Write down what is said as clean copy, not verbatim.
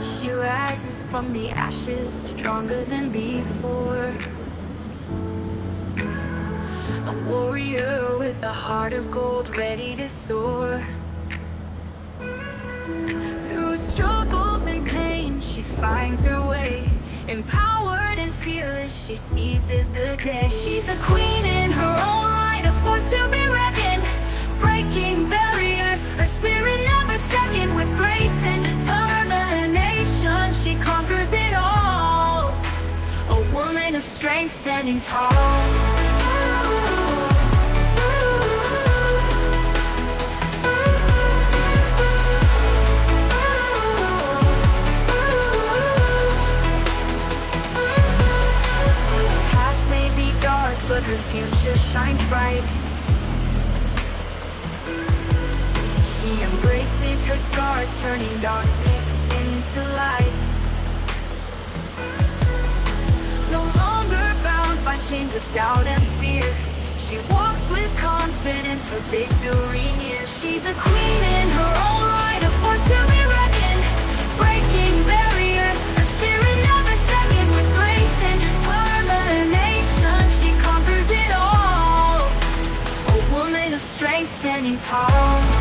She rises from the ashes, stronger than before. A warrior with a heart of gold, ready to soar. Through struggles and pain, she finds her way. Empowered and fearless, she seizes the day. She's a queen in her own right, a force to be reckoned. Breaking barriers, her spirit never second. With grace and determination, she conquers it all. A woman of strength standing tall. But her future shines bright. She embraces her scars, turning darkness into light. No longer bound by chains of doubt and fear, she walks with confidence, her victory near. She's a queen in her own right, a force to be reckoned. Breaking barriers, her spirit never second. With grace and determination, she conquers it all. A woman of strength standing tall.